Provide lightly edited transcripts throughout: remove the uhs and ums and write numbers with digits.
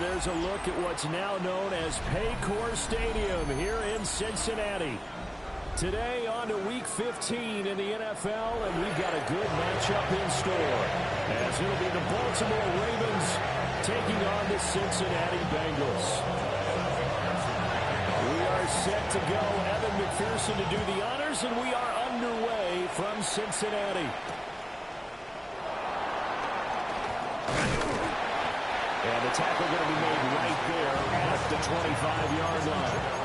there's a look at what's now known as Paycor Stadium here in Cincinnati. Today on to Week 15 in the NFL, and we've got a good matchup in store, as it'll be the Baltimore Ravens taking on the Cincinnati Bengals. We are set to go. Evan McPherson to do the honors, and we are underway from Cincinnati. And the tackle going to be made right there at the 25-yard line.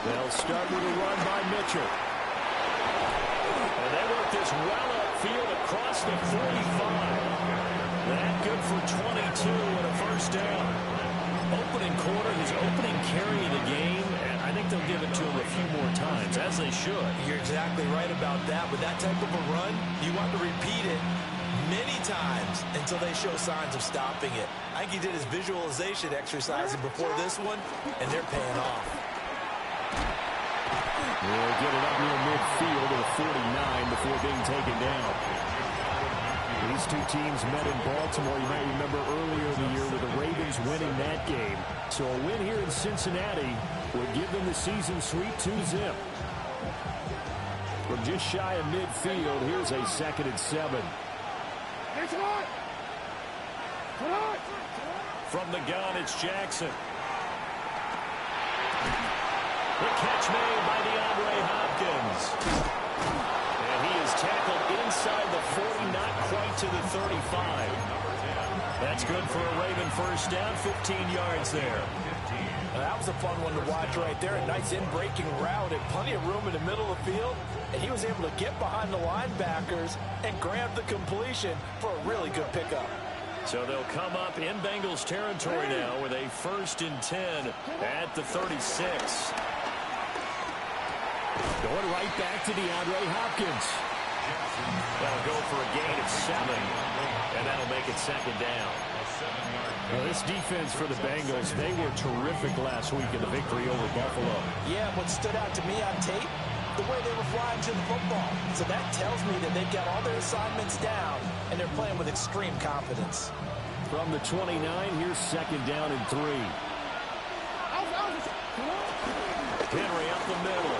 They'll start with a run by Mitchell. And they work this well upfield across the 45. That good for 22 and a first down. Opening quarter, his opening carry of the game, and I think they'll give it to him a few more times, as they should. You're exactly right about that. With that type of a run, you want to repeat it many times until they show signs of stopping it. I think he did his visualization exercising before this one, and they're paying off. They'll get it up near midfield to the 49 before being taken down. These two teams met in Baltimore, you might remember, earlier in the year with the Ravens winning that game. So a win here in Cincinnati would give them the season sweep 2-zip. From just shy of midfield, here's a 2nd and 7. From the gun, it's Jackson. The catch made by DeAndre Hopkins. And he is tackled inside the 40, not quite to the 35. That's good for a Raven first down, 15 yards there. That was a fun one to watch right there. A nice in-breaking route and plenty of room in the middle of the field. And he was able to get behind the linebackers and grab the completion for a really good pickup. So they'll come up in Bengals territory now with a 1st and 10 at the 36. Going right back to DeAndre Hopkins. That'll go for a gain of 7, and that'll make it 2nd down. Well, this defense for the Bengals, they were terrific last week in the victory over Buffalo. Yeah, what stood out to me on tape, the way they were flying to the football. So that tells me that they've got all their assignments down, and they're playing with extreme confidence. From the 29, here's 2nd down and 3. Henry up the middle.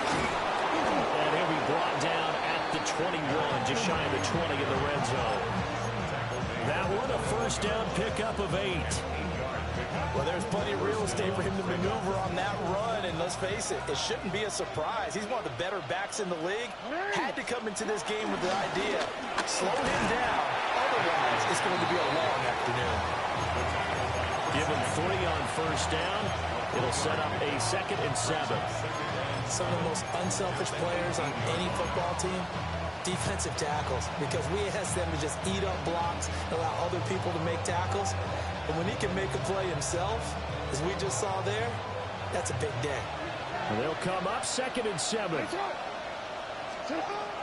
And he'll be brought down at the 21, just shy of the 20 in the red zone. That one, a 1st down pickup of 8. Well, there's plenty of real estate for him to maneuver on that run, and let's face it, it shouldn't be a surprise. He's one of the better backs in the league. Had to come into this game with the idea, slow him down, otherwise it's going to be a long afternoon. Give him 3 on 1st down. It'll set up a 2nd and 7. Some of the most unselfish players on any football team, defensive tackles, because we ask them to just eat up blocks, allow other people to make tackles. And when he can make a play himself, as we just saw there, that's a big day. And they'll come up 2nd and 7.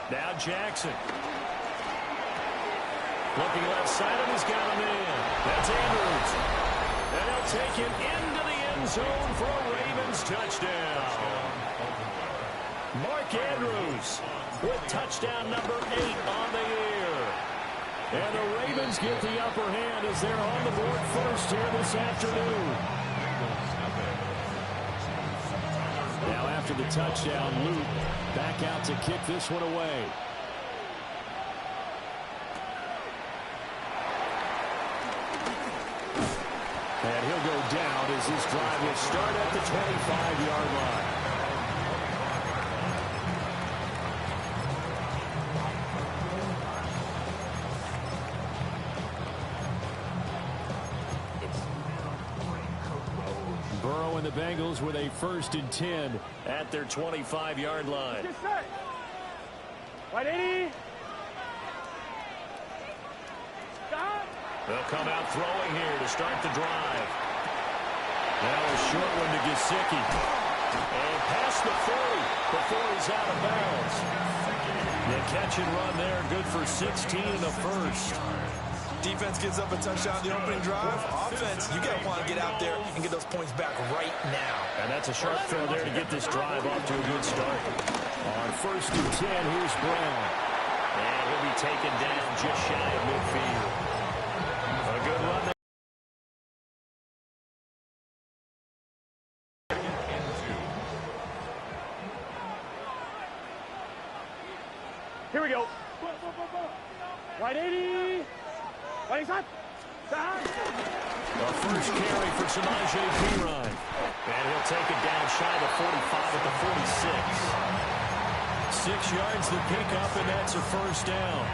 Now Jackson. Looking left side, and he's got him in. That's Andrews. And he'll take him into the end zone for a Ravens touchdown. Mark Andrews with touchdown number 8 on the year. And the Ravens get the upper hand as they're on the board first here this afternoon. Now after the touchdown, Luke back out to kick this one away. And he'll go down as this drive will start at the 25-yard line. Burrow and the Bengals with a 1st and 10 at their 25-yard line. Right, 80. They'll come out throwing here to start the drive. Now a short one to Gesicki. And before he's out of bounds. The catch and run there, good for 16 and a first. Defense gives up a touchdown the opening drive. Offense, you got to want to get out there and get those points back right now. And that's a sharp throw there to get this drive off to a good start. On 1st and 10, here's Brown. And he'll be taken down just shy of midfield. A good run there. Here we go. Right 80. Right side. The first carry for Layjohn5. And he'll take it down shy of the 45 at the 46. 6 yards the pickup, and that's a first down.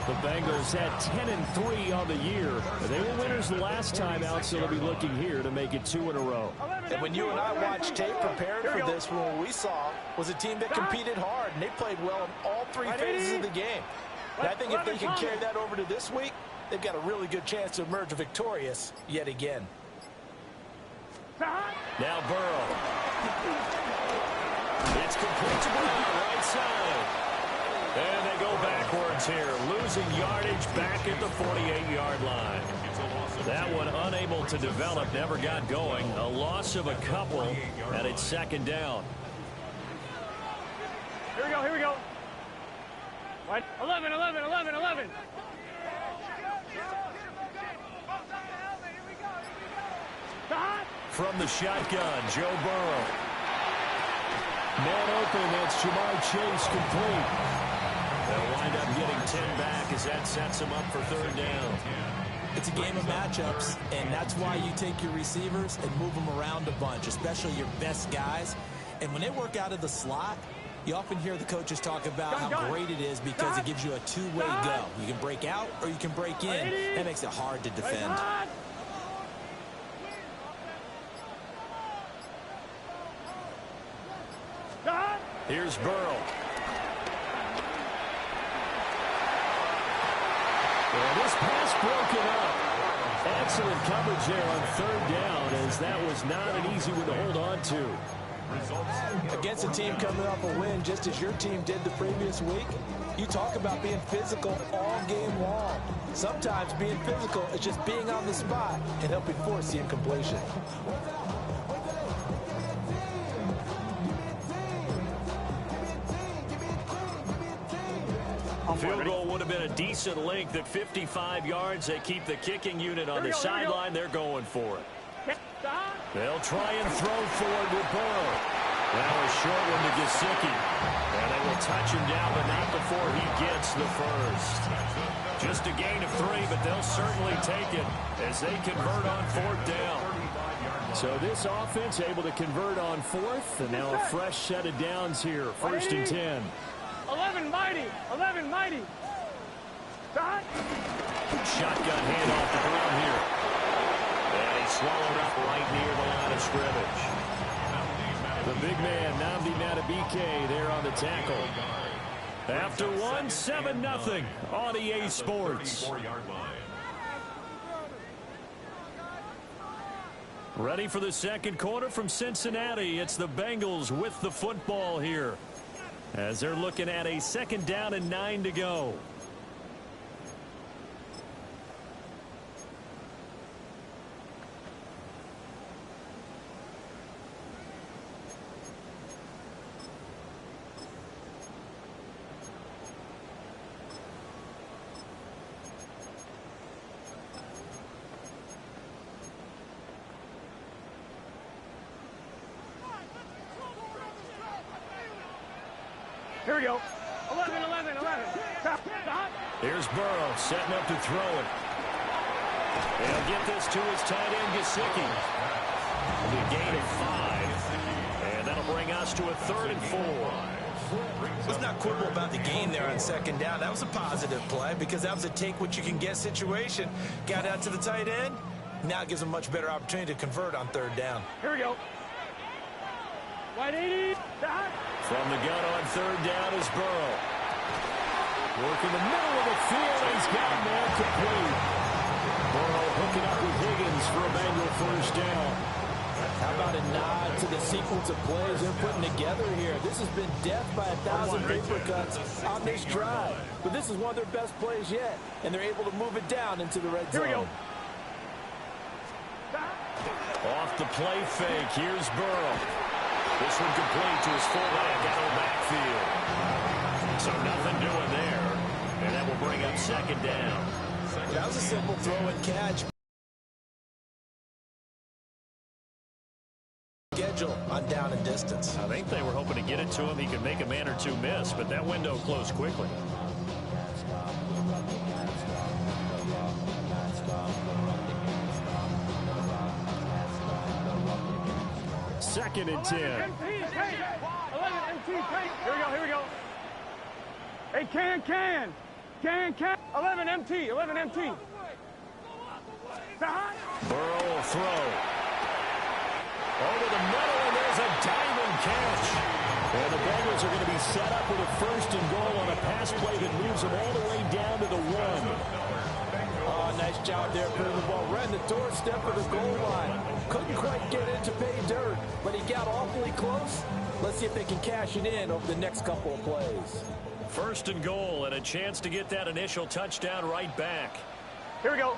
The Bengals had 10-3 on the year. They were winners the last time out, so they'll be looking here to make it 2 in a row. And when you and I watched tape prepared for this, what we saw was a team that competed hard, and they played well in all 3 phases of the game. And I think if they can carry that over to this week, they've got a really good chance to emerge victorious yet again. Now Burrow. It's complete to Brown, right side. And they go backwards here, losing yardage back at the 48-yard line. That one unable to develop, never got going. A loss of a couple, and it's 2nd down. Here we go, here we go. Right, 11. From the shotgun, Joe Burrow. Man open, that's Jamar Chase complete. They'll wind up getting 10 back as that sets them up for 3rd down. It's a game of matchups, and that's why you take your receivers and move them around a bunch, especially your best guys. And when they work out of the slot, you often hear the coaches talk about how great it is because it gives you a two-way go. You can break out or you can break in. That makes it hard to defend. Here's Burrow. Well, this pass broken up. Excellent coverage there on 3rd down, as that was not an easy one to hold on to. Against a team coming off a win, just as your team did the previous week, you talk about being physical all game long. Sometimes being physical is just being on the spot and helping force the incompletion. Field goal would have been a decent length at 55 yards. They keep the kicking unit on the sideline. They're going for it. They'll try and throw forward with Burrow. Now a short one to Gesicki. And they will touch him down, but not before he gets the first. Just a gain of 3, but they'll certainly take it as they convert on 4th down. So this offense able to convert on 4th, and now a fresh set of downs here. 1st and 10. 11 mighty. Shotgun handoff to Brown here. And he's swallowed up right near the line of scrimmage. The big man, Nnamdi Madubuike, there on the tackle. After 1, 7-0 on EA Sports. Ready for the 2nd quarter from Cincinnati. It's the Bengals with the football here, as they're looking at a 2nd down and 9 to go. Here we go. 11. Here's Burrow setting up to throw it. They'll get this to his tight end, Gesicki. A gain of 5. And that'll bring us to a 3rd and 4. Let's not quibble about the gain there on 2nd down. That was a positive play because that was a take-what-you-can-get situation. Got out to the tight end. Now it gives them a much better opportunity to convert on 3rd down. Here we go. Right 80. From the gun on 3rd down is Burrow. Working the middle of the field. He's got a man complete. Burrow hooking up with Higgins for a Bengal 1st down. How about a nod to the sequence of plays they're putting together here? This has been death by 1,000 paper cuts on this drive. But this is one of their best plays yet, and they're able to move it down into the red zone. Here we go. Off the play fake, here's Burrow. This one complete to his fullback out of the backfield. So nothing doing there, and that will bring up second down. That was a simple throw and catch. Schedule on down and distance. I think they were hoping to get it to him. He could make a man or two miss, but that window closed quickly. Second and 10. 11 MT, here we go. Hey, can. 11 MT. Burrow will throw. Over the middle, and there's a diving catch. And the Bengals are going to be set up with a first and goal on a pass play that moves them all the way down to the 1. Oh, nice job there putting the ball right in the doorstep of the goal line. Couldn't quite get it to pay dirt, but he got awfully close. Let's see if they can cash it in over the next couple of plays. First and goal, and a chance to get that initial touchdown right back. Here we go.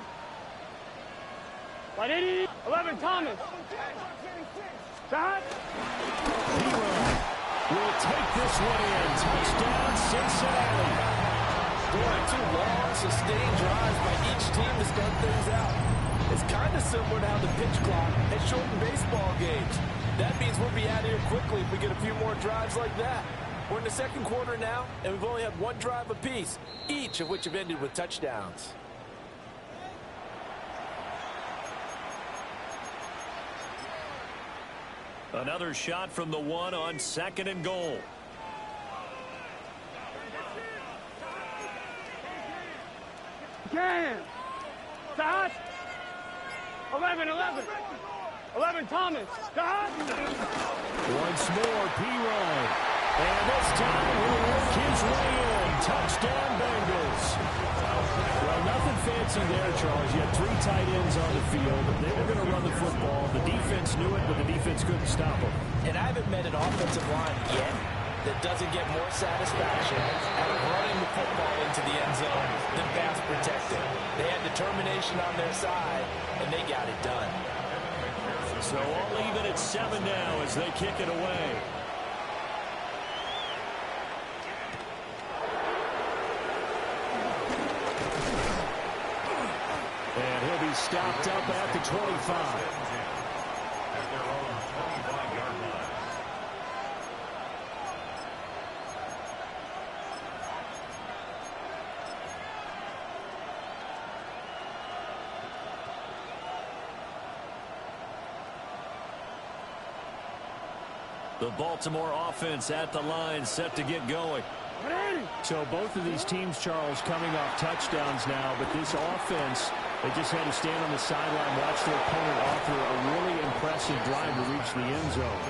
180, 11 Thomas. Shot. Will take this one in. Touchdown, Cincinnati. Boy, 2 long, sustained drives by each team to start things out. It's kind of similar to how the pitch clock has shortened baseball games. That means we'll be out of here quickly if we get a few more drives like that. We're in the second quarter now, and we've only had 1 drive apiece, each of which have ended with touchdowns. Another shot from the 1 on second and goal. Can. Shot. 11 Thomas. Shot. Once more, P-Ryan. And this time he'll work his way in. Touchdown, Bengals. Well, nothing fancy there, Charles. You had 3 tight ends on the field. They were going to run the football. The defense knew it, but the defense couldn't stop them. And I haven't met an offensive line yet that doesn't get more satisfaction out of running the football into the end zone than pass protecting. They had determination on their side, and they got it done. So all even at 7 now as they kick it away. And he'll be stopped up at the 25. The Baltimore offense at the line, set to get going. So both of these teams, Charles, coming off touchdowns now, but this offense, they just had to stand on the sideline, watch their opponent offer a really impressive drive to reach the end zone.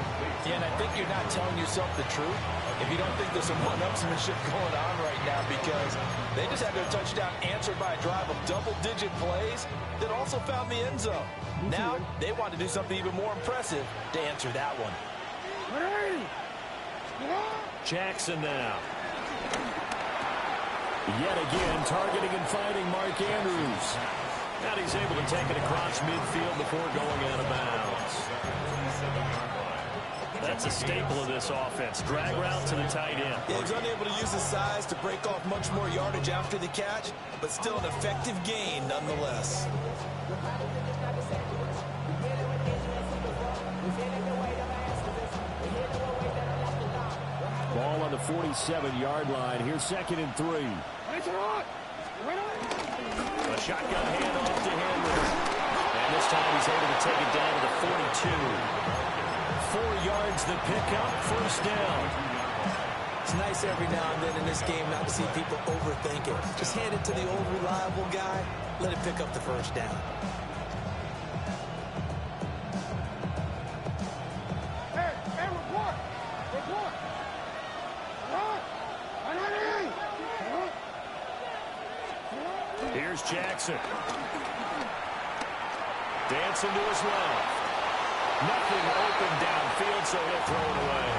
Yeah, and I think you're not telling yourself the truth if you don't think there's some one-upsmanship going on right now, because they just had their touchdown answered by a drive of double-digit plays that also found the end zone. Now they want to do something even more impressive to answer that one. Jackson now. Yet again, targeting and fighting Mark Andrews. And he's able to take it across midfield before going out of bounds. That's a staple of this offense. Drag route to the tight end. Yeah, he's unable to use his size to break off much more yardage after the catch, but still an effective gain nonetheless. Ball on the 47-yard line. Here's second and 3. A shotgun handoff to Henry. And this time he's able to take it down to the 42. 4 yards the pickup, first down. It's nice every now and then in this game not to see people overthink it. Just hand it to the old reliable guy. Let him pick up the first down. Here's Jackson. Dancing to his left. Nothing open downfield, so he'll throw it away.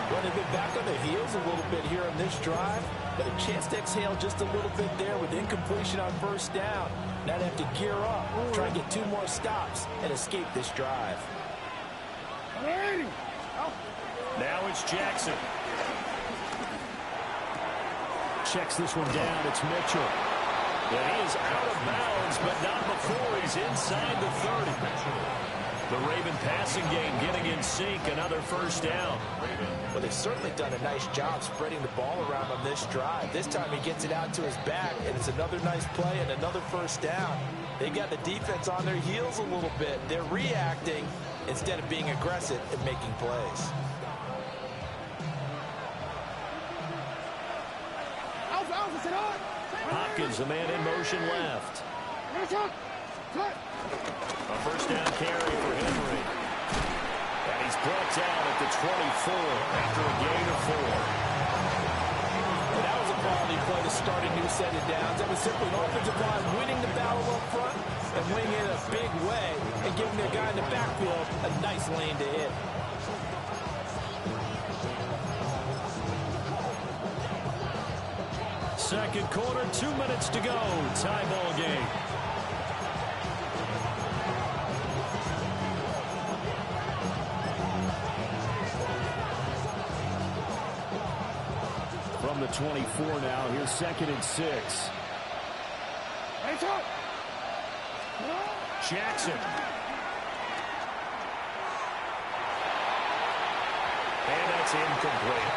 Well, they've been back on their heels a little bit here on this drive, but a chance to exhale just a little bit there with incompletion on first down. Now they have to gear up, try and get 2 more stops, and escape this drive. Now it's Jackson. Checks this one down. It's Mitchell. And he is out of bounds, but not before he's inside the 30. The Raven passing game getting in sync. Another first down. Well, they've certainly done a nice job spreading the ball around on this drive. This time he gets it out to his back, and it's another nice play and another first down. They got the defense on their heels a little bit. They're reacting instead of being aggressive and making plays. Hopkins, a man in motion left. A first down carry for Henry. And he's brought down at the 24 after a gain of 4. And that was a quality play to start a new set of downs. That was simply an offensive line winning the battle up front and winning it a big way and giving their guy in the backfield a nice lane to hit. Second quarter, 2 minutes to go. Tie ball game. From the 24 now, here's 2nd and 6. Jackson. And that's incomplete.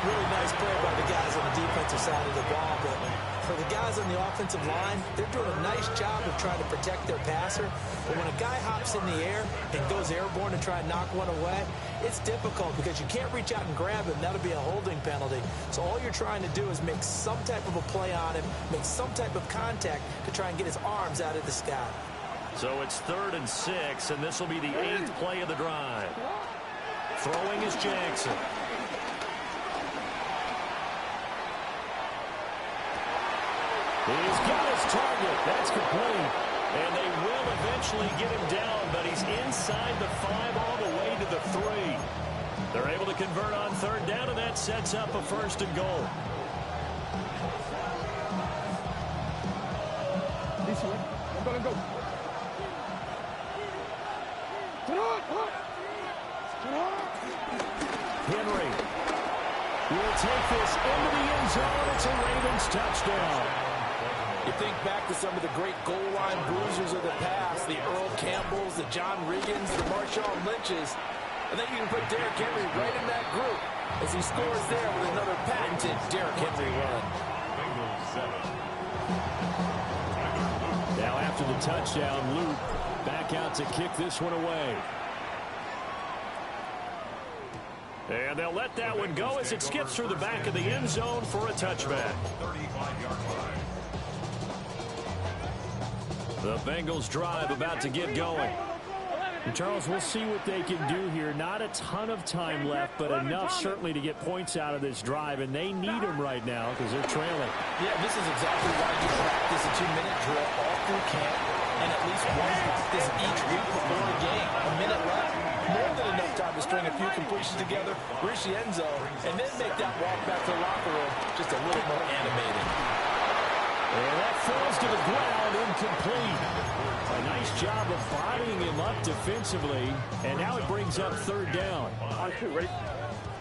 Really nice play by the guys on the defensive side of the ball, but for the guys on the offensive line, they're doing a nice job of trying to protect their passer. But when a guy hops in the air and goes airborne to try and knock one away, it's difficult because you can't reach out and grab him. That'll be a holding penalty. So all you're trying to do is make some type of a play on him, make some type of contact to try and get his arms out of the sky. So it's 3rd and 6, and this will be the 8th play of the drive. Throwing is Jackson. He's got his target. That's complete. And they will eventually get him down, but he's inside the 5 all the way to the 3. They're able to convert on 3rd down, and that sets up a 1st and goal. Henry will take this into the end zone. It's a Ravens touchdown. You think back to some of the great goal line bruisers of the past, the Earl Campbells, the John Riggins, the Marshawn Lynches. I think you can put Derrick Henry right in that group as he scores there with another patented Derrick Henry run. Now after the touchdown, Luke back out to kick this one away. And they'll let that one go as it skips through the back of the end zone for a touchback. The Bengals drive about to get going. And Charles, we'll see what they can do here. Not a ton of time left, but enough certainly to get points out of this drive, and they need them right now because they're trailing. Yeah, this is exactly why you practice a 2-minute drill all through camp and at least one practice each week before a game. A minute left, more than enough time to string a few completions together, reach the end zone, and then make that walk back to the locker room just a little more animated. And that falls to the ground, incomplete. A nice job of bodying him up defensively, and now it brings up 3rd down. On 2, ready?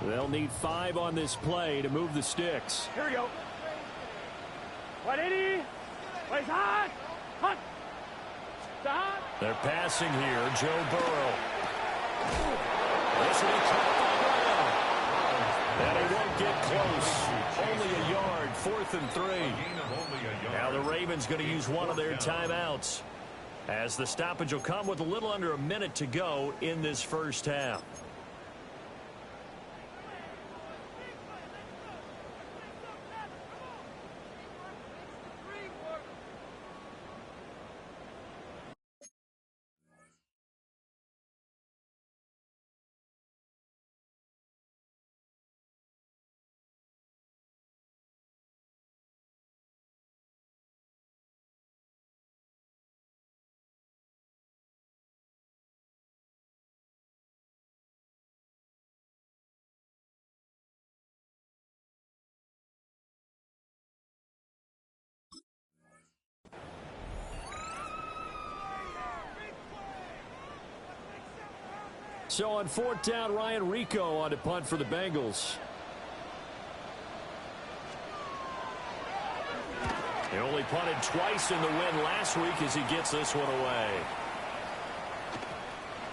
They'll need 5 on this play to move the sticks. Here we go. 180. Place hot. Hot. Stop. They're passing here, Joe Burrow. This will be caught by Brown. And he won't get close. Only a yard, 4th and 3. Now the Ravens going to use one of their timeouts, as the stoppage will come with a little under a minute to go in this first half. So on 4th down, Ryan Rico on to punt for the Bengals. He only punted twice in the win last week as he gets this one away.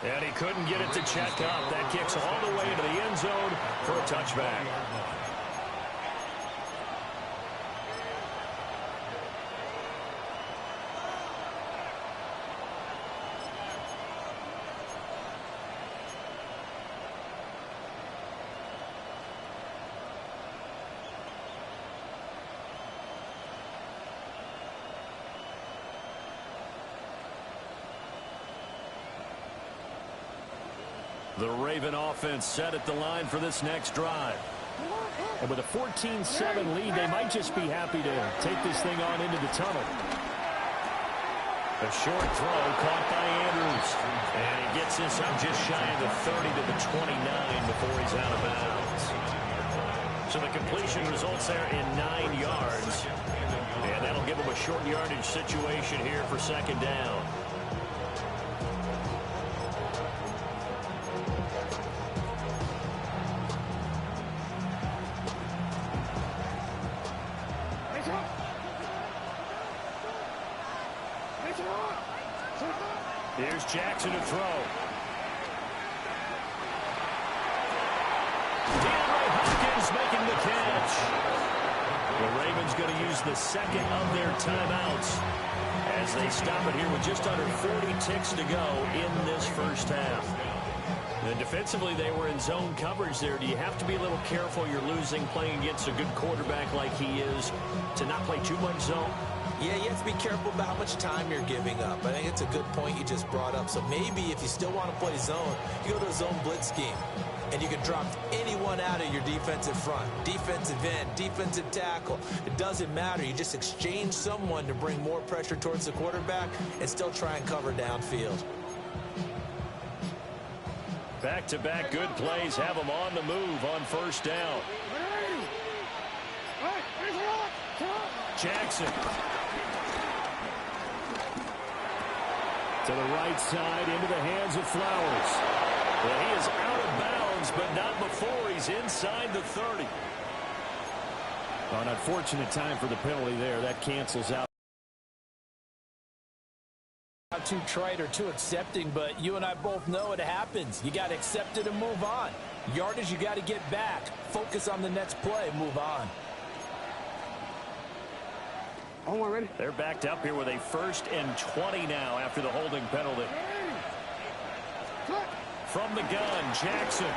And he couldn't get it to check up. That kicks all the way into the end zone for a touchback. The Raven offense set at the line for this next drive. And with a 14-7 lead, they might just be happy to take this thing on into the tunnel. A short throw caught by Andrews. And he gets this up just shy of the 30 to the 29 before he's out of bounds. So the completion results there in 9 yards. And that'll give him a short yardage situation here for 2nd down. Here's Jackson to throw. DeAndre Hopkins making the catch. The Ravens going to use the 2nd of their timeouts as they stop it here with just under 40 ticks to go in this first half. And defensively, they were in zone coverage there. Do you have to be a little careful? You're losing playing against a good quarterback like he is to not play too much zone? Yeah, you have to be careful about how much time you're giving up. I think it's a good point you just brought up. So maybe if you still want to play zone, you go to a zone blitz scheme. And you can drop anyone out of your defensive front. Defensive end, defensive tackle. It doesn't matter. You just exchange someone to bring more pressure towards the quarterback and still try and cover downfield. Back-to-back good plays have them on the move on 1st down. Jackson. To the right side, into the hands of Flowers. Well, he is out of bounds, but not before he's inside the 30. An unfortunate time for the penalty there. That cancels out. Not too trite or too accepting, but you and I both know it happens. You got to accept it and move on. Yardage, you got to get back. Focus on the next play. Move on. Ready? They're backed up here with a 1st and 20 now after the holding penalty. From the gun, Jackson.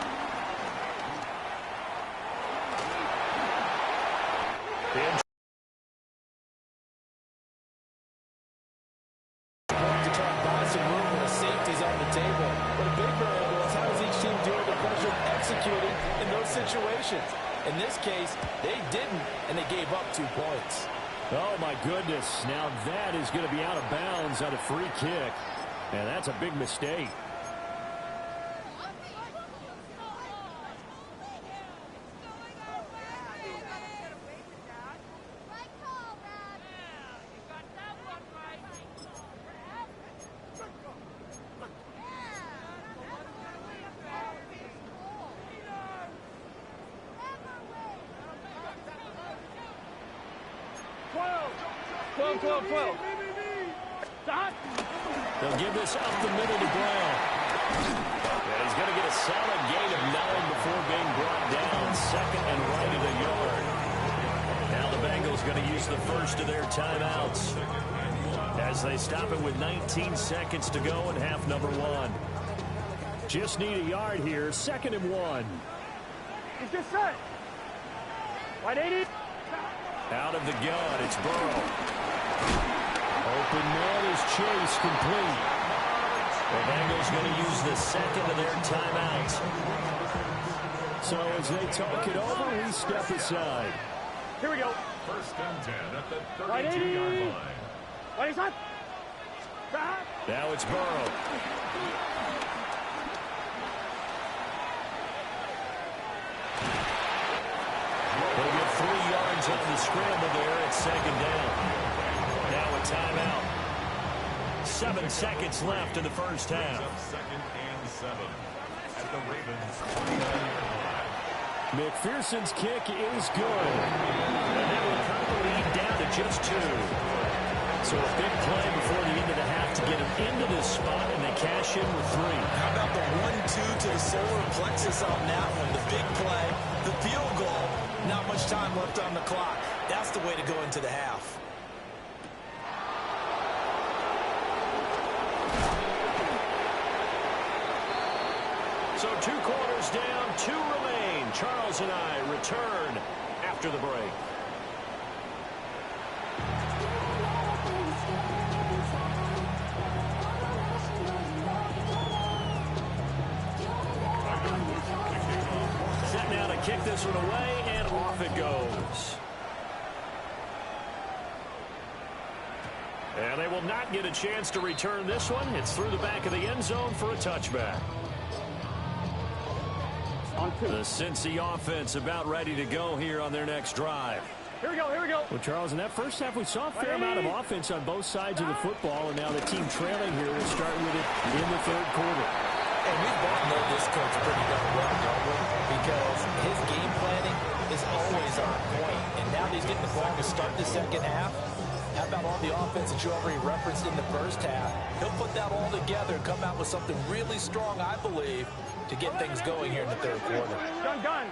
To try and buy some room when the safety's on the table. But a big variable is how does each team deal with the pressure of executing in those situations. In this case, they didn't, and they gave up 2 points. Oh, my goodness. Now that is going to be out of bounds on a free kick. And that's a big mistake. They'll give this up the middle to Brown. And he's going to get a solid gain of 9 before being brought down. 2nd and right at a yard. Now the Bengals going to use the 1st of their timeouts as they stop it with 19 seconds to go in half number 1. Just need a yard here. 2nd and 1. It's just set. 180. Out of the gun, it's Burrow. Open man is Chase, complete. The Bengals going to use the 2nd of their timeouts. So as they talk it over, we step aside. Here we go. 1st and 10 at the 32-yard line. What is that? Now it's Burrow. They'll get 3 yards on the scramble there at 2nd down. Now a timeout. 7 seconds left in the first half. 2nd and 7. the Ravens' 29-yard line. McPherson's kick is good. And they will cut the lead down to just 2. So a big play before the end of the half to get them into this spot, and they cash in with 3. How about the 1-2 to the solar plexus on that one? The big play, the field goal, not much time left on the clock. That's the way to go into the half. So 2 quarters down, 2 remain. Charles and I return after the break. Set now to kick this one away, and off it goes. And they will not get a chance to return this one. It's through the back of the end zone for a touchback. The Cincy offense about ready to go here on their next drive. Here we go, here we go. Well, Charles, in that first half, we saw a fair amount of offense on both sides of the football, and now the team trailing here will start with it in the third quarter. And we both know this coach pretty darn well, don't we? Because his game planning is always on point. And now that he's getting the ball to start the second half, how about all the offense that you already referenced in the first half? He'll put that all together and come out with something really strong, I believe, to get things going here in the third quarter. Gun.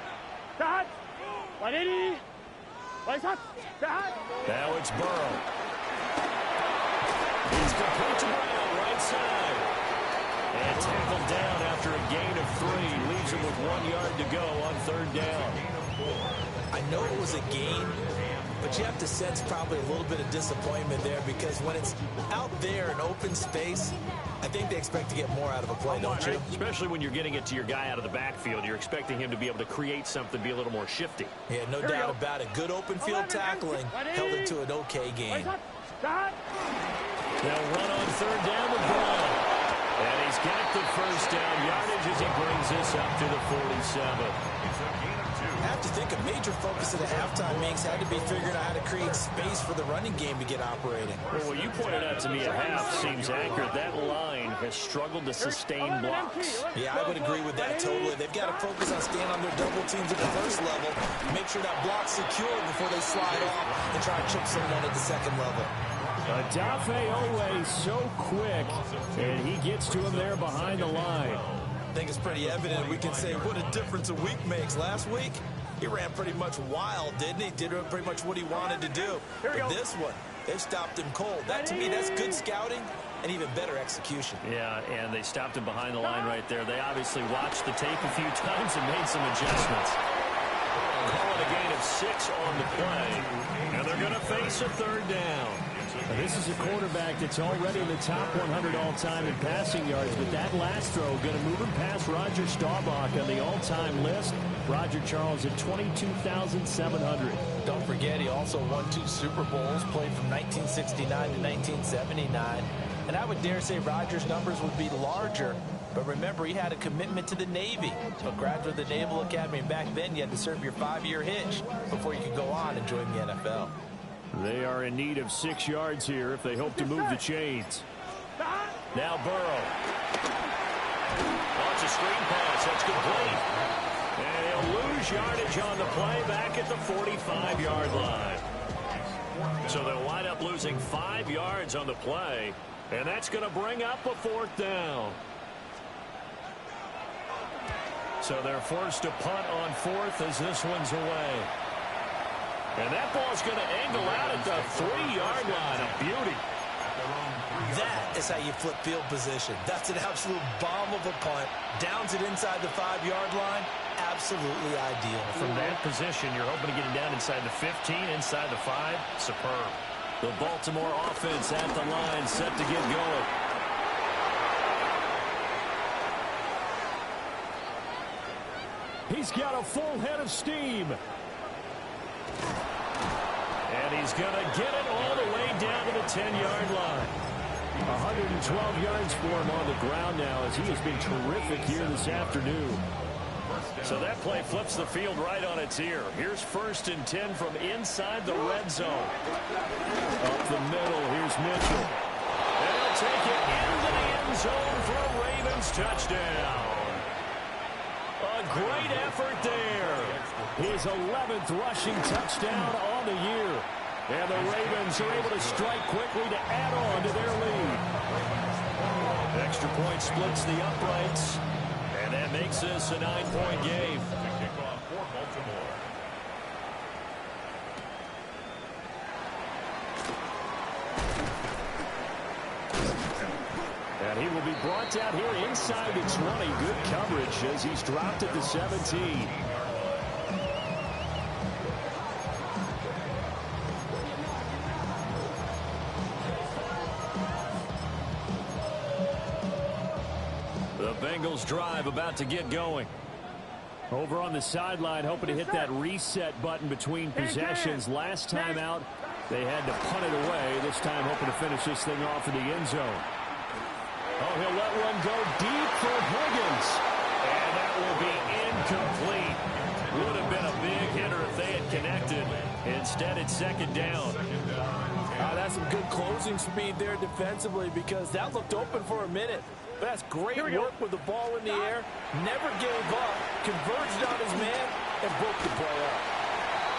Start. 180. Now it's Burrow. He's complete to Brown, right side. And tackled down after a gain of 3. Leaves him with 1 yard to go on third down. I know it was a gain, but you have to sense probably a little bit of disappointment there, because when it's out there in open space, I think they expect to get more out of a play, don't you? Especially when you're getting it to your guy out of the backfield. You're expecting him to be able to create something, be a little more shifty. Yeah, no doubt about it. Good open field tackling held it to an okay game. They'll run on third down with Brown. And he's got the first down yardage as he brings this up to the 47. It's a gain of 2. I have to think a major focus of the halftime meetings had to be figuring out how to create space for the running game to get operating. Well, what you pointed out to me at half seems accurate. That line has struggled to sustain blocks. Yeah, I would agree with that totally. They've got to focus on staying on their double teams at the first level, make sure that block's secure before they slide off and try to chip someone at the second level. Adafe Owe so quick, and he gets to him there behind the line. I think it's pretty evident. We can say what a difference a week makes. Last week, he ran pretty much wild, didn't he? Did pretty much what he wanted to do. But this one, they stopped him cold. That, to me, that's good scouting and even better execution. Yeah, and they stopped him behind the line right there. They obviously watched the tape a few times and made some adjustments. Call it a gain of 6 on the play, and they're going to face a third down. Now, this is a quarterback that's already in the top 100 all-time in passing yards, but that last throw going to move him past Roger Staubach on the all-time list. Roger Charles at 22,700. Don't forget, he also won 2 Super Bowls, played from 1969 to 1979. And I would dare say Roger's numbers would be larger. But remember, he had a commitment to the Navy, a graduate of the Naval Academy. And back then, you had to serve your 5-year hitch before you could go on and join the NFL. They are in need of 6 yards here if they hope to move the chains. Now Burrow. Launch a screen pass. That's complete. And he'll lose yardage on the play back at the 45-yard line. So they'll wind up losing 5 yards on the play. And that's going to bring up a 4th down. So they're forced to punt on 4th as this one's away. And that ball's going to angle out at the 3-yard line. A beauty. That is how you flip field position. That's an absolute bomb of a punt. Downs it inside the 5-yard line. Absolutely ideal. From that position, you're hoping to get it down inside the 15, inside the 5. Superb. The Baltimore offense at the line, set to get going. He's got a full head of steam. And he's going to get it all the way down to the 10-yard line. 112 yards for him on the ground now as he has been terrific here this afternoon. So that play flips the field right on its ear. Here's 1st and 10 from inside the red zone. Up the middle, here's Mitchell. And he'll take it into the end zone for a Ravens touchdown. great effort there. His 11th rushing touchdown on the year. And the Ravens are able to strike quickly to add on to their lead. Extra point splits the uprights. And that makes this a 9-point game. Kickoff for Baltimore. And he will be brought down here inside the 20. Good coverage as he's dropped at the 17. The Bengals drive about to get going. Over on the sideline, hoping to hit that reset button between possessions. Last time out, they had to punt it away. This time, hoping to finish this thing off in the end zone. Oh, he'll let one go deep for Higgins. And that will be incomplete. Would have been a big hitter if they had connected. Instead, it's second down. That's some good closing speed there defensively because that looked open for a minute. But that's great work with the ball in the air. Never gave up. Converged on his man and broke the play up.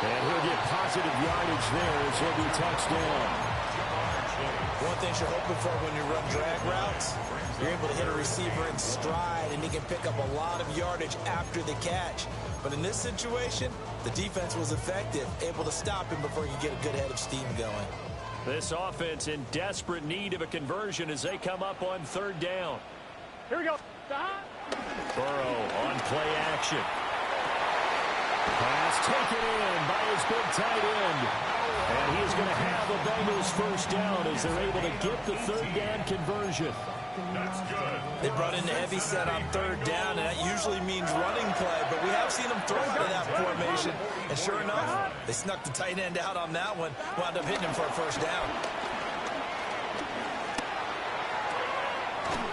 And he'll get positive yardage there as he'll be touchdown. One thing you're hoping for when you run drag routes, you're able to hit a receiver in stride, and he can pick up a lot of yardage after the catch. But in this situation, the defense was effective, able to stop him before he could get a good head of steam going. This offense in desperate need of a conversion as they come up on third down. Here we go. Stop. Burrow on play action. Pass taken in by his big tight end. And he is going to have the Bengals first down as they're able to get the third down conversion. That's good. They brought in the heavy set on third down, and that usually means running play, but we have seen them throw out of that formation. And sure enough, they snuck the tight end out on that one, wound up hitting him for a first down.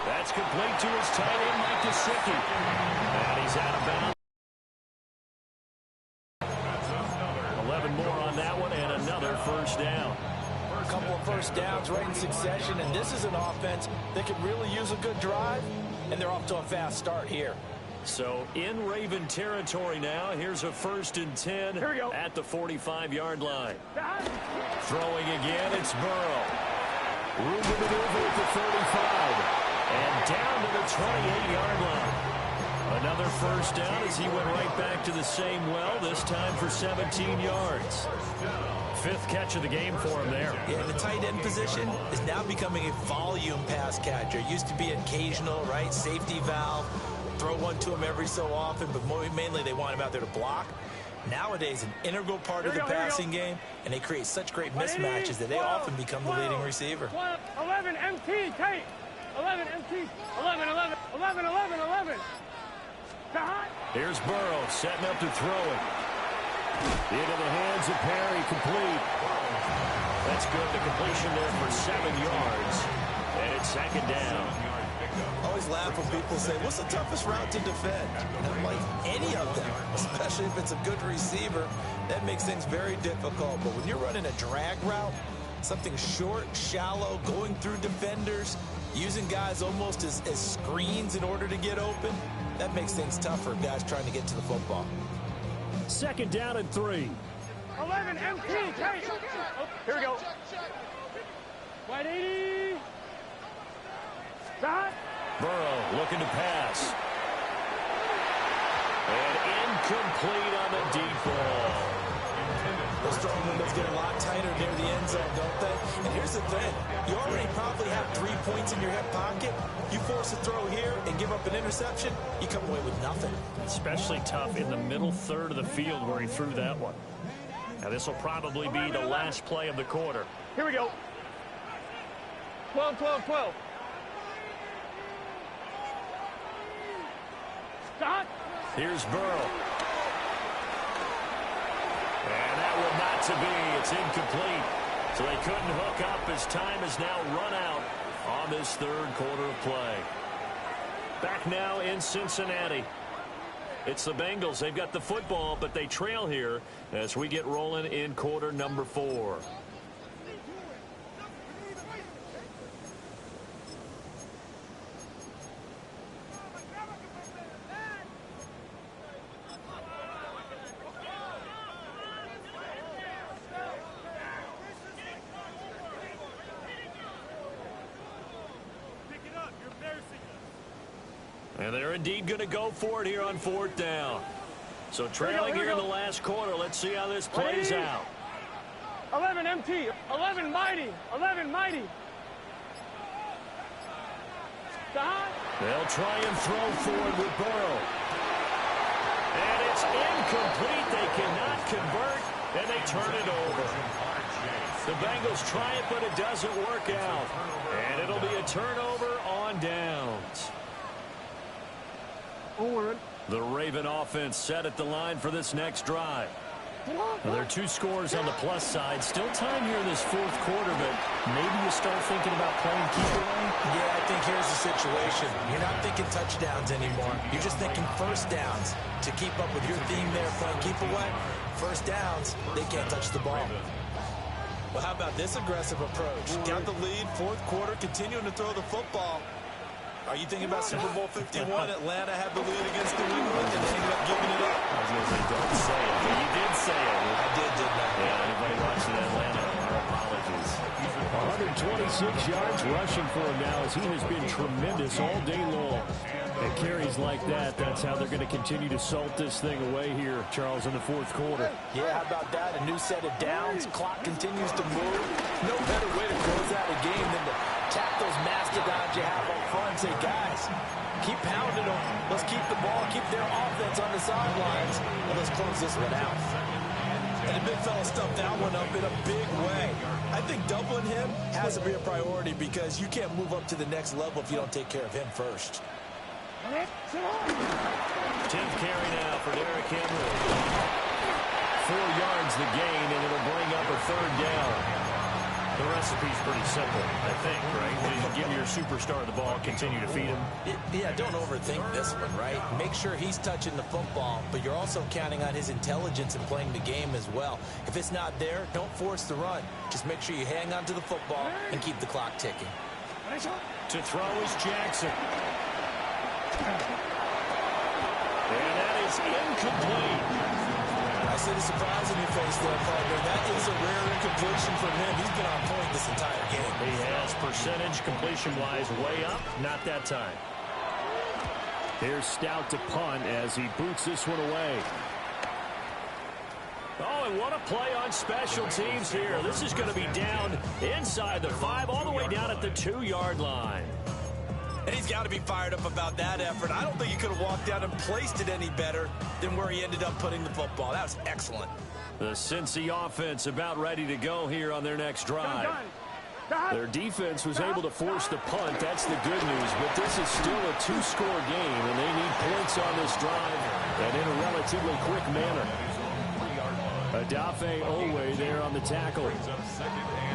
That's complete to his tight end, Mike Gesicki. And he's out of bounds. 11 more on that one, and another first down. A couple of first downs right in succession, and this is an offense that could really use a good drive, and they're off to a fast start here. So in Raven territory now. Here's a 1st and 10 at the 45-yard line. Throwing again, it's Burrow. Room to maneuver at the 35. And down to the 28-yard line. Another first down as he went right back to the same well, this time for 17 yards. 5th catch of the game for him there. Yeah, the tight end position is now becoming a volume pass catcher. It used to be occasional, right? Safety valve. Throw one to him every so often, but mainly they want him out there to block. Nowadays, an integral part of the passing game, and they create such great mismatches that they often become the leading receiver. 11 MT, tight. 11 MT. 11, 11, 11, 11, 11. Here's Burrow setting up to throw it. Into the hands of Perry, complete. That's good. The completion there for 7 yards. And it's second down. I always laugh when people say, what's the toughest route to defend? And I'm like, any of them, especially if it's a good receiver. That makes things very difficult. But when you're running a drag route, something short, shallow, going through defenders, using guys almost as screens in order to get open, that makes things tough for guys trying to get to the football. Second down and 3. 11 MT, tight. Oh, here we go. 180. Stop. Burrow looking to pass. And incomplete on the deep ball. Those throwing windows get a lot tighter near the end zone, don't they? And here's the thing. You already probably have 3 points in your hip pocket. You force a throw here and give up an interception, you come away with nothing. Especially tough in the middle third of the field where he threw that one. Now this will probably be the last play of the quarter. Here we go. 12, 12, 12. Stop. Here's Burrow. And that one not to be. It's incomplete. So they couldn't hook up as time has now run out on this third quarter of play. Back now in Cincinnati. It's the Bengals. They've got the football, but they trail here as we get rolling in quarter number 4. They're indeed going to go for it here on 4th down. So trailing here in the last quarter. Let's see how this plays out. 11 MT, 11 mighty, 11 mighty. They'll try and throw forward with Burrow. And it's incomplete. They cannot convert, and they turn it over. The Bengals try it, but it doesn't work out. And it'll be a turnover on downs. The Raven offense set at the line for this next drive. Well, there are 2 scores on the plus side. Still time here in this 4th quarter, but maybe you start thinking about playing keep away? Yeah, I think here's the situation. You're not thinking touchdowns anymore. You're just thinking first downs. To keep up with your theme there, playing keep away, first downs, they can't touch the ball. Well, how about this aggressive approach? Got the lead, 4th quarter, continuing to throw the football. Are you thinking about Super Bowl 51? Atlanta had the lead against New England, and they ended up giving it up. I was going to say, don't say it, but you did say it. I did, didn't I? Yeah, anybody watching Atlanta, our apologies. 126 yards rushing for him now as he has been tremendous all day long. And carries like that, that's how they're going to continue to salt this thing away here, Charles, in the 4th quarter. Yeah, how about that? A new set of downs. Clock continues to move. No better way to close out a game than to tap those mastodons you have up front and say, guys, keep pounding them. Let's keep the ball, keep their offense on the sidelines, and let's close this one out. And the big fella stuffed that one up in a big way. I think doubling him has to be a priority because you can't move up to the next level if you don't take care of him first. 10th carry now for Derrick Henry. 4 yards the gain, and it'll bring up a 3rd down. The recipe's pretty simple, I think, right? You give your superstar the ball, continue to feed him. Yeah, don't overthink this one, right? Make sure he's touching the football, but you're also counting on his intelligence in playing the game as well. If it's not there, don't force the run. Just make sure you hang on to the football and keep the clock ticking. To throw is Jackson. And that is incomplete. I see the surprise in your face there, partner. That is a rare incompletion from him. He's been on point this entire game. He has percentage completion-wise way up. Not that time. Here's Stout to punt as he boots this one away. Oh, and what a play on special teams here. This is going to be down inside the 5, all the way down at the 2-yard line. And he's got to be fired up about that effort. I don't think he could have walked out and placed it any better than where he ended up putting the football. That was excellent. The Cincy offense about ready to go here on their next drive. Their defense was able to force the punt. That's the good news. But this is still a 2-score game, and they need points on this drive and in a relatively quick manner. Adafe Owe there on the tackle.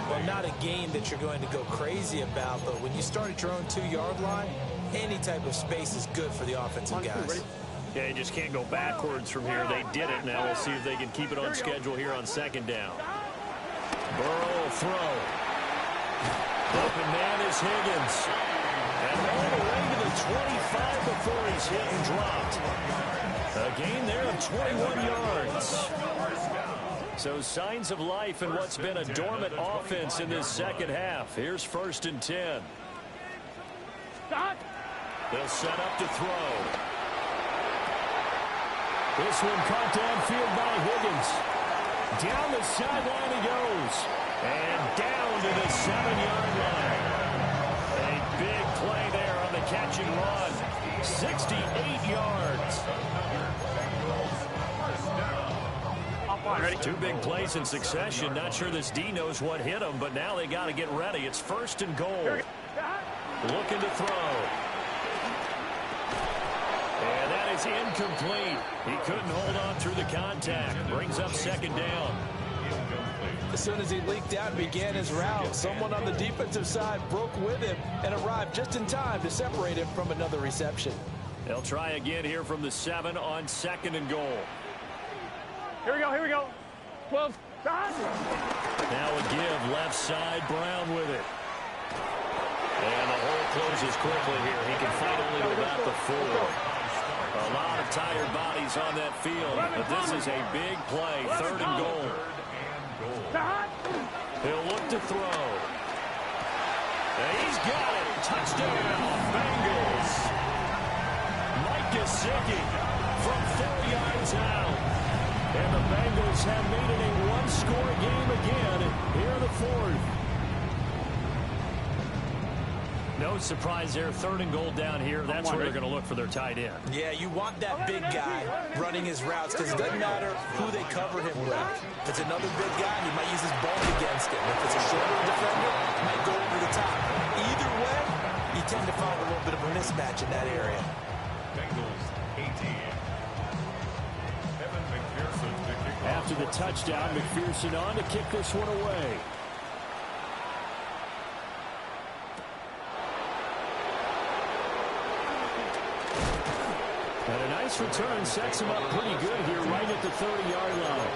Well, not a game that you're going to go crazy about, but when you start at your own 2-yard line, any type of space is good for the offensive guys. Yeah, you just can't go backwards from here. They did it. Now we'll see if they can keep it on schedule here on 2nd down. Burrow will throw. Open man is Higgins. And all the way to the 25 before he's hit and dropped. A gain there of 21 yards. So signs of life in what's been a dormant offense in this 2nd half. Here's 1st and 10. They'll set up to throw. This one caught downfield by Higgins. Down the sideline he goes. And down to the 7-yard line. A big play there on the catch and run. 68 yards. Ready. 2 big plays in succession. Not sure this D knows what hit him, but now they got to get ready. It's 1st and goal. Looking to throw. And that is incomplete. He couldn't hold on through the contact. Brings up 2nd down. As soon as he leaked out and began his route, someone on the defensive side broke with him and arrived just in time to separate him from another reception. They'll try again here from the 7 on 2nd and goal. Here we go, here we go. 12. Now a give, left side, Brown with it. And the hole closes quickly here. He can fight only to about the 4. A lot of tired bodies on that field, but this is a big play, 3rd and goal. He'll look to throw. And he's got it. Touchdown, Bengals. Gesicki from 4 yards out. And the Bengals have made it a one-score game again here in the fourth. No surprise there. 3rd and goal down here. That's where they're going to look for their tight end. Yeah, you want that big guy running his routes because it doesn't matter who they cover him with. If it's another big guy, he might use his bulk against him. If it's a shorter defender, he might go over the top. Either way, you tend to find a little bit of a mismatch in that area. Bengals 18. Evan McPherson to kick off. After the touchdown, McPherson on to kick this one away. And a nice return sets him up pretty good here right at the 30-yard line.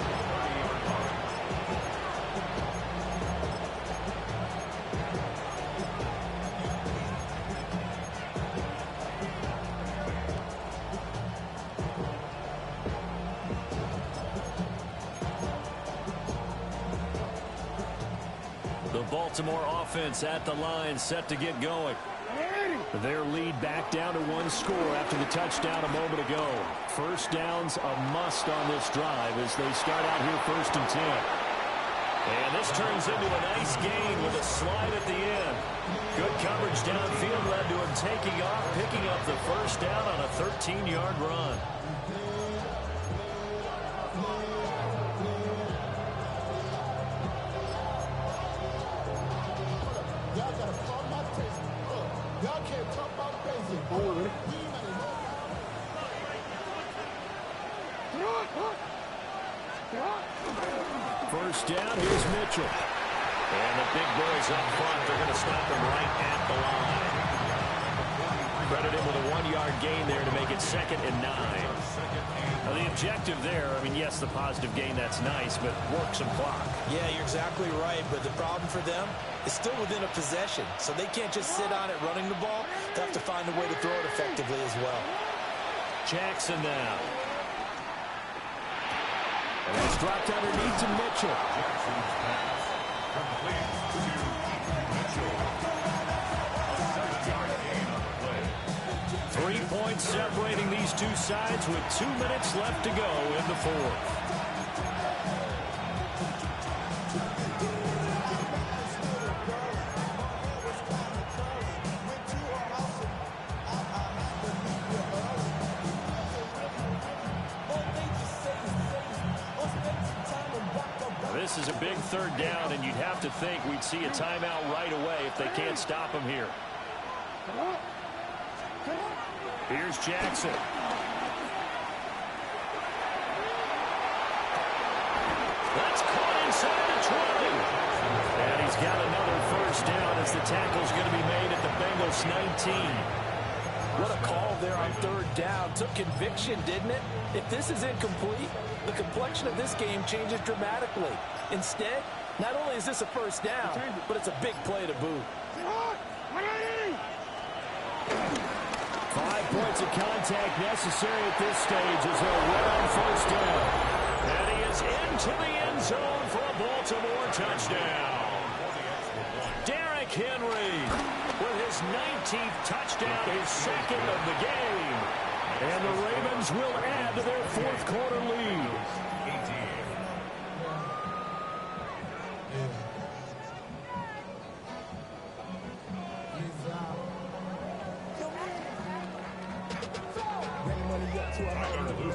The Baltimore offense at the line, set to get going. Their lead back down to 1 score after the touchdown a moment ago. First down's a must on this drive as they start out here 1st and 10. And this turns into a nice gain with a slide at the end. Good coverage downfield led to him taking off, picking up the first down on a 13-yard run. First down, here's Mitchell. And the big boys up front, they're going to stop him right at the line. Credit him with a 1-yard gain there to make it 2nd and 9. Now the objective there, I mean, yes, the positive gain, that's nice, but work some clock. Yeah, you're exactly right, but the problem for them is still within a possession, so they can't just sit on it running the ball. They have to find a way to throw it effectively as well. Jackson now. And it's dropped underneath to Mitchell. Jackson's pass completes to Mitchell. A 7-yard gain on the play. 3 points separating these two sides with 2 minutes left to go in the fourth. This is a big 3rd down, and you'd have to think we'd see a timeout right away if they can't stop him here. Here's Jackson. That's caught inside the 20. And he's got another first down as the tackle's going to be made at the Bengals 19. What a call there on 3rd down. Took conviction, didn't it? If this is incomplete, the complexion of this game changes dramatically. Instead, not only is this a first down, but it's a big play to boot. 5 points of contact necessary at this stage as they'll run on first down. And he is into the end zone for a Baltimore touchdown. Derrick Henry with his 19th touchdown, his 2nd of the game. And the Ravens will add to their 4th quarter lead.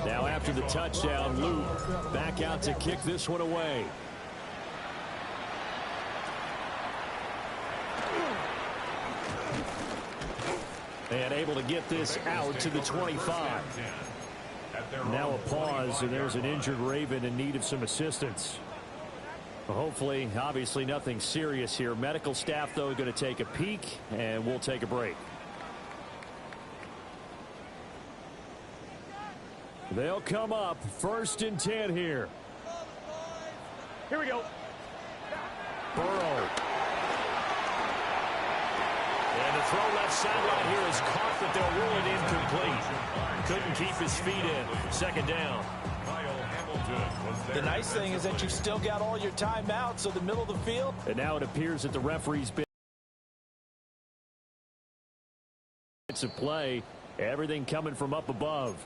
Now after the touchdown, Luke back out to kick this one away. And able to get this out to the 25. Now a pause, and there's an injured Raven in need of some assistance. Hopefully, obviously nothing serious here. Medical staff, though, going to take a peek, and we'll take a break. They'll come up 1st and 10 here. Here we go. Burrow. And the throw left sideline here is caught, but they'll rule it incomplete. Couldn't keep his feet in. 2nd down. The nice thing is that you've still got all your timeouts, so the middle of the field. And now it appears that the referee's been of play. Everything coming from up above.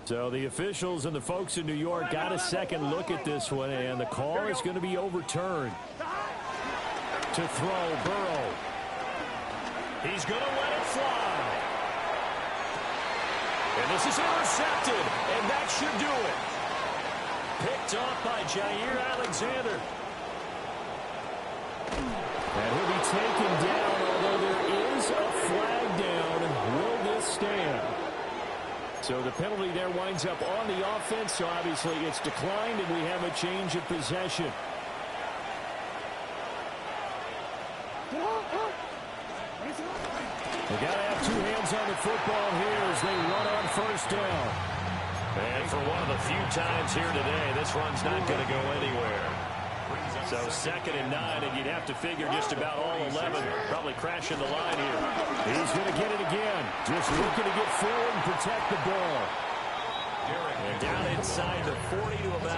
So the officials and the folks in New York got a second look at this one, and the call is going to be overturned. To throw, Burrow. He's going to let it fly. And this is intercepted, and that should do it. Picked off by Jair Alexander. And he'll be taken down, although there is a flag down. Will this stand? So the penalty there winds up on the offense, so obviously it's declined, and we have a change of possession. They got to have two hands on the football here as they run on first down. And for one of the few times here today, this run's not going to go anywhere. So 2nd and 9, and you'd have to figure just about all 11 probably crashing the line here. He's going to get it again. Just looking to get forward and protect the ball. And down inside the 40 to about